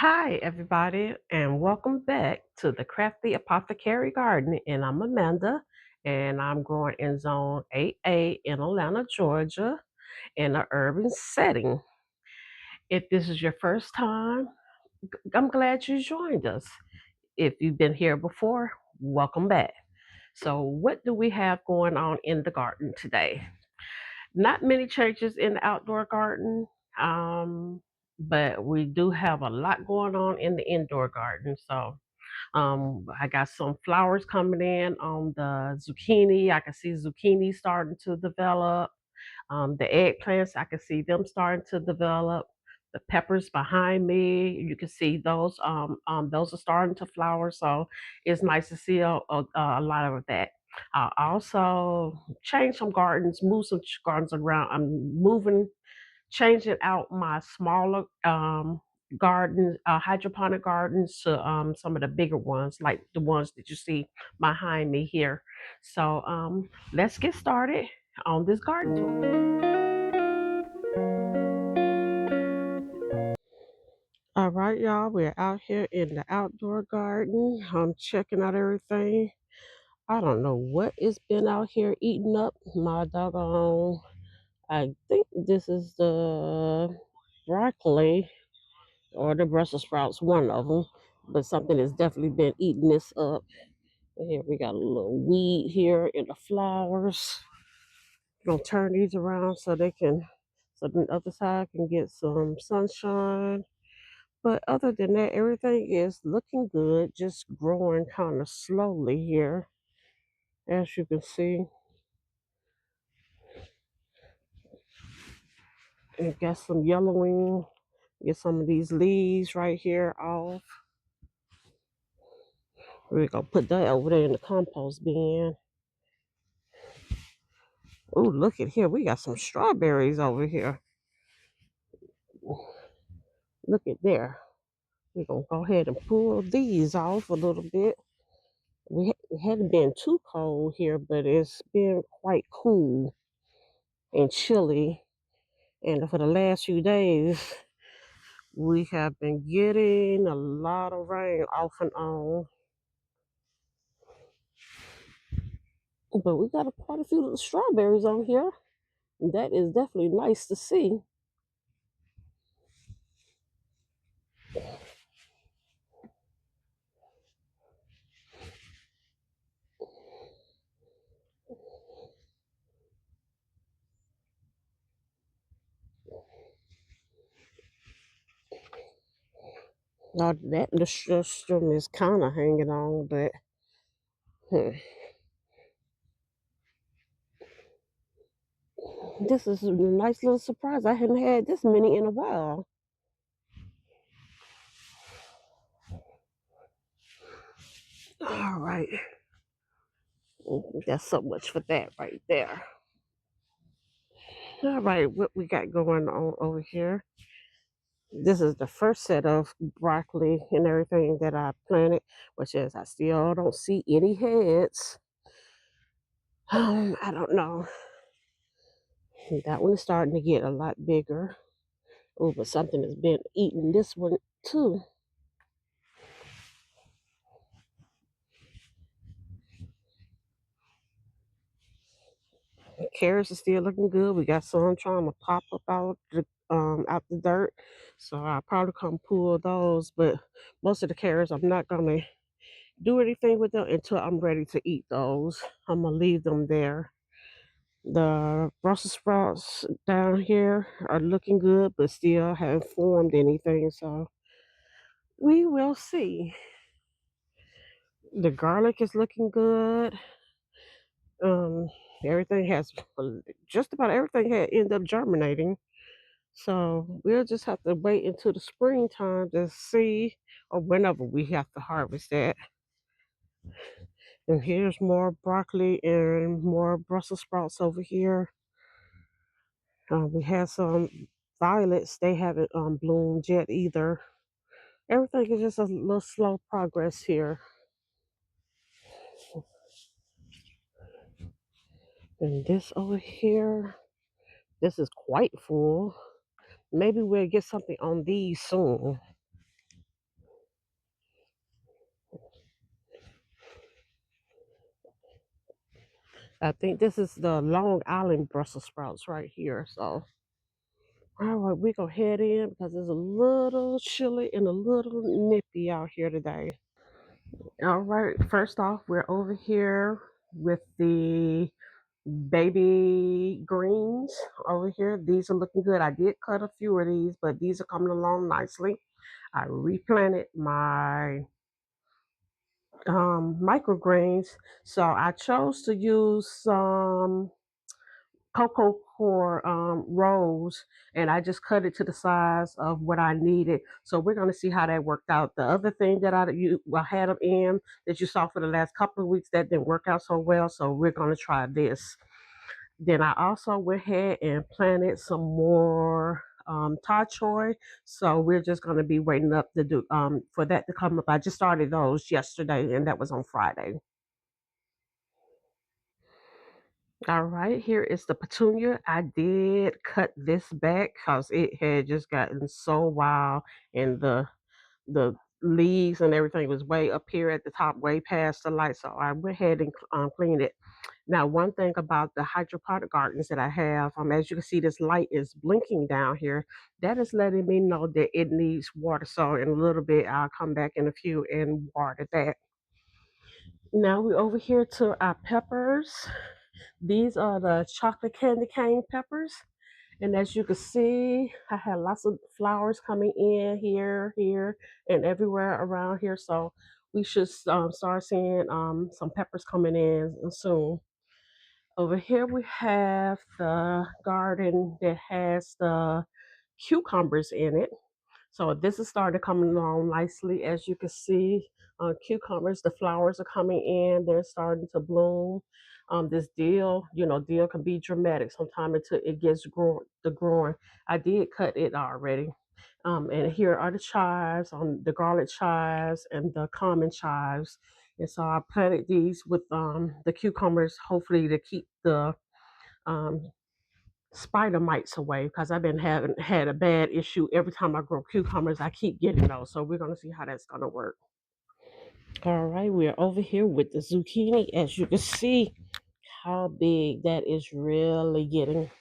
Hi, everybody, and welcome back to the Crafty Apothecary Garden. And I'm Amanda, and I'm growing in Zone 8A in Atlanta, Georgia, in an urban setting. If this is your first time, I'm glad you joined us. If you've been here before, welcome back. So, what do we have going on in the garden today? Not many changes in the outdoor garden, um, but we do have a lot going on in the indoor garden. So, I got some flowers coming in on the zucchini. I can see zucchini starting to develop. The eggplants, I can see them starting to develop. The peppers behind me, you can see those. Those are starting to flower, so it's nice to see a lot of that. I also change some gardens, move some gardens around. I'm moving changing out my smaller gardens, hydroponic gardens, to some of the bigger ones, like the ones that you see behind me here. So let's get started on this garden tour. All right, y'all, we're out here in the outdoor garden. I'm checking out everything. I don't know what it's been out here eating up my doggone. I think this is the broccoli or the Brussels sprouts, one of them. But something has definitely been eating this up. And here we got a little weed here in the flowers. Gonna turn these around so so the other side can get some sunshine. But other than that, everything is looking good, just growing kind of slowly here. As you can see, it got some yellowing. Get some of these leaves right here off. We're gonna put that over there in the compost bin. Oh, look at here. We got some strawberries over here. Look at there. We're going to go ahead and pull these off a little bit. It hadn't been too cold here, but it's been quite cool and chilly. And for the last few days, we have been getting a lot of rain off and on. But we got quite a few little strawberries on here. That is definitely nice to see. Now that nasturtium is kind of hanging on, but hmm, this is a nice little surprise. I hadn't had this many in a while. All right. That's so much for that right there. All right, what we got going on over here? This is the first set of broccoli and everything that I planted, which is I still don't see any heads. I don't know. That one is starting to get a lot bigger. Oh, but something has been eating this one too. Carrots are still looking good. We got some trying to pop up out the dirt, so I'll probably come pull those. But most of the carrots, I'm not gonna do anything with them until I'm ready to eat those. I'm gonna leave them there. The Brussels sprouts down here are looking good, but still haven't formed anything, so we will see. The garlic is looking good. Um, everything has just about everything had ended up germinating. So we'll just have to wait until the springtime to see, or whenever we have to harvest that. And here's more broccoli and more Brussels sprouts over here. We had some violets. They haven't bloomed yet either. Everything is just a little slow progress here. And this over here, this is quite full. Maybe we'll get something on these soon. I think this is the Long Island Brussels sprouts right here. So, all right, we're going to head in because it's a little chilly and a little nippy out here today. All right, first off, we're over here with the baby greens over here. These are looking good. I did cut a few of these, but these are coming along nicely. I replanted my microgreens, so I chose to use some cocoa core rolls, and I just cut it to the size of what I needed. So we're going to see how that worked out. The other thing that I had them in that you saw for the last couple of weeks that didn't work out so well, so we're going to try this. Then I also went ahead and planted some more tai choy. So we're just going to be waiting up to do for that to come up. I just started those yesterday, and that was on Friday. All right, here is the petunia. I did cut this back because it had just gotten so wild, and the leaves and everything was way up here at the top, way past the light. So I went ahead and cleaned it. Now, one thing about the hydroponic gardens that I have, as you can see, this light is blinking down here. That is letting me know that it needs water. So in a little bit, I'll come back in a few and water that. Now we're over here to our peppers. These are the chocolate candy cane peppers. And as you can see, I had lots of flowers coming in here, and everywhere around here. So we should start seeing some peppers coming in soon. Over here we have the garden that has the cucumbers in it. So this is starting to come along nicely. As you can see, cucumbers, the flowers are coming in. They're starting to bloom. This dill, dill can be dramatic sometimes until it gets the growing. I did cut it already. And here are the chives, the garlic chives and the common chives. And so I planted these with the cucumbers, hopefully to keep the um, spider mites away because I've been having had a bad issue every time I grow cucumbers. I keep getting those, so we're gonna see how that's gonna work. All right, we're over here with the zucchini. As you can see, how big that is really getting.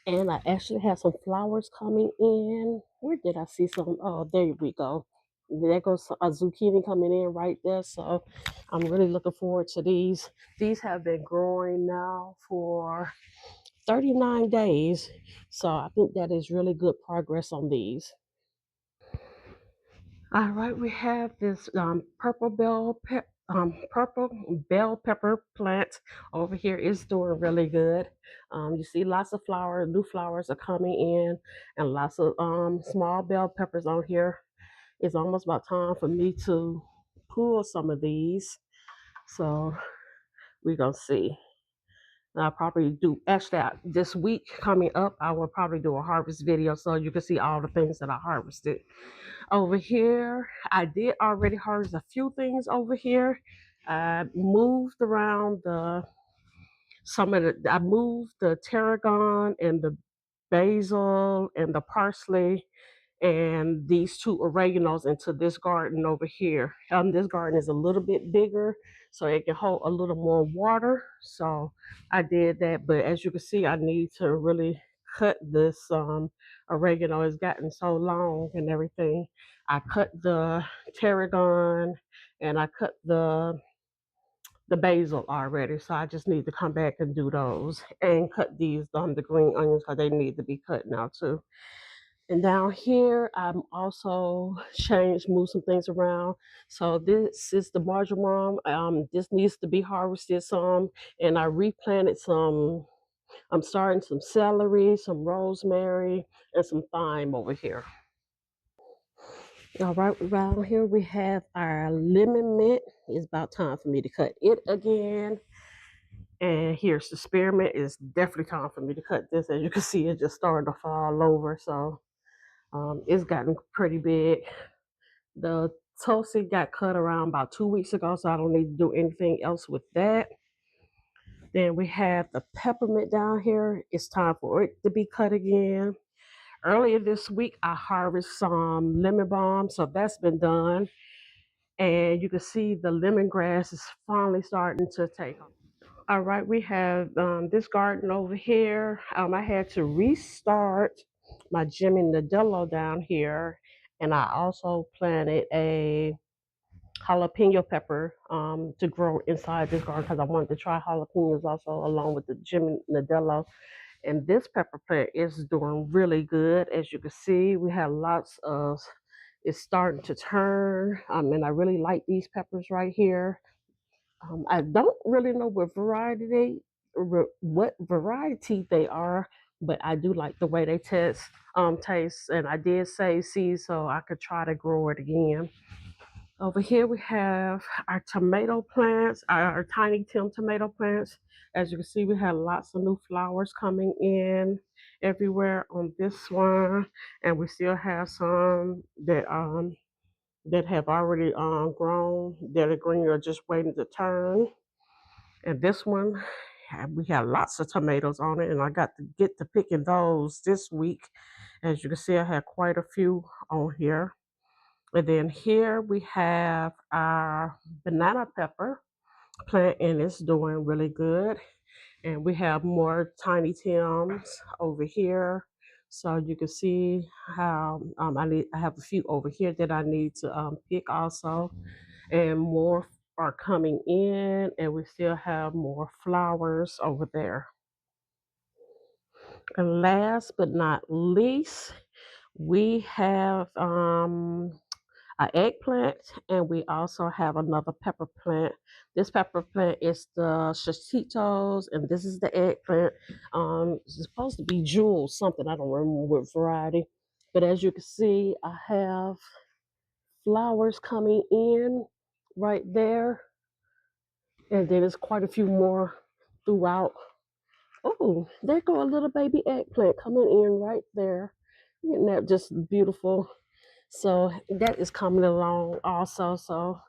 And I actually have some flowers coming in. Where did I see some? Oh, there we go. There goes a zucchini coming in right there. So I'm really looking forward to these. These have been growing now for 39 days. So I think that is really good progress on these. All right, we have this purple bell pepper plant over here is doing really good. You see lots of flowers, new flowers are coming in, and lots of small bell peppers on here. It's almost about time for me to pull some of these. So we're gonna see. I'll probably do actually this week coming up. I will probably do a harvest video so you can see all the things that I harvested. Over here, I did already harvest a few things over here. I moved around I moved the tarragon and the basil and the parsley and these two oreganos into this garden over here. This garden is a little bit bigger, so it can hold a little more water. So I did that, but as you can see, I need to really cut this oregano. It's gotten so long and everything. I cut the tarragon and I cut the basil already, so I just need to come back and do those and cut these the green onions because they need to be cut now too. And down here, I'm also moved some things around. So this is the marjoram. This needs to be harvested some, and I replanted some. I'm starting some celery, some rosemary, and some thyme over here. All right, around here we have our lemon mint. It's about time for me to cut it again. And here's the spearmint. It's definitely time for me to cut this. As you can see, it's just starting to fall over. So it's gotten pretty big. The tulsi got cut around about 2 weeks ago, so I don't need to do anything else with that. Then we have the peppermint down here. It's time for it to be cut again. Earlier this week, I harvested some lemon balm, so that's been done. And you can see the lemongrass is finally starting to take off. All right, we have this garden over here. I had to restart my Jimmy Nadello down here, and I also planted a jalapeno pepper to grow inside this garden because I wanted to try jalapenos also along with the Jimmy Nadello. And this pepper plant is doing really good. As you can see, we have lots of, it's starting to turn. And I really like these peppers right here. I don't really know what variety they are, but I do like the way they taste. And I did save seeds so I could try to grow it again. Over here we have our tomato plants, our tiny Tim tomato plants. As you can see, we have lots of new flowers coming in everywhere on this one, and we still have some that have already grown that are green or just waiting to turn. And this one, we have lots of tomatoes on it, and I got to get to picking those this week. As you can see, I have quite a few on here. And then here we have our banana pepper plant, and it's doing really good. And we have more tiny Tims over here. So you can see how I have a few over here that I need to pick also, and more are coming in, and we still have more flowers over there. And last but not least, we have an eggplant, and we also have another pepper plant. This pepper plant is the chachitos, and this is the eggplant. It's supposed to be jewels, something I don't remember what variety. But as you can see, I have flowers coming in right there, and then there's quite a few more throughout. Oh, there go a little baby eggplant coming in right there. Isn't that just beautiful? So that is coming along also. So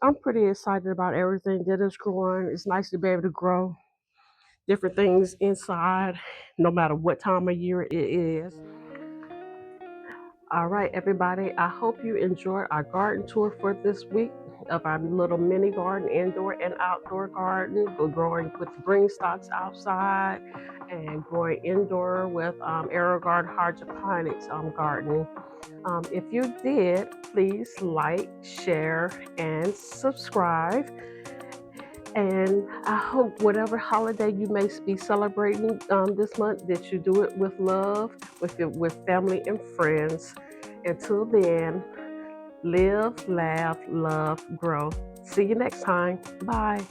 I'm pretty excited about everything that is growing. It's nice to be able to grow different things inside, no matter what time of year it is. All right, everybody. I hope you enjoyed our garden tour for this week of our little mini garden, indoor and outdoor garden. We're growing with green stocks outside and growing indoor with AeroGarden hydroponics gardening. If you did, please like, share, and subscribe. And I hope whatever holiday you may be celebrating this month, that you do it with love, with family and friends. Until then, live, laugh, love, grow. See you next time. Bye.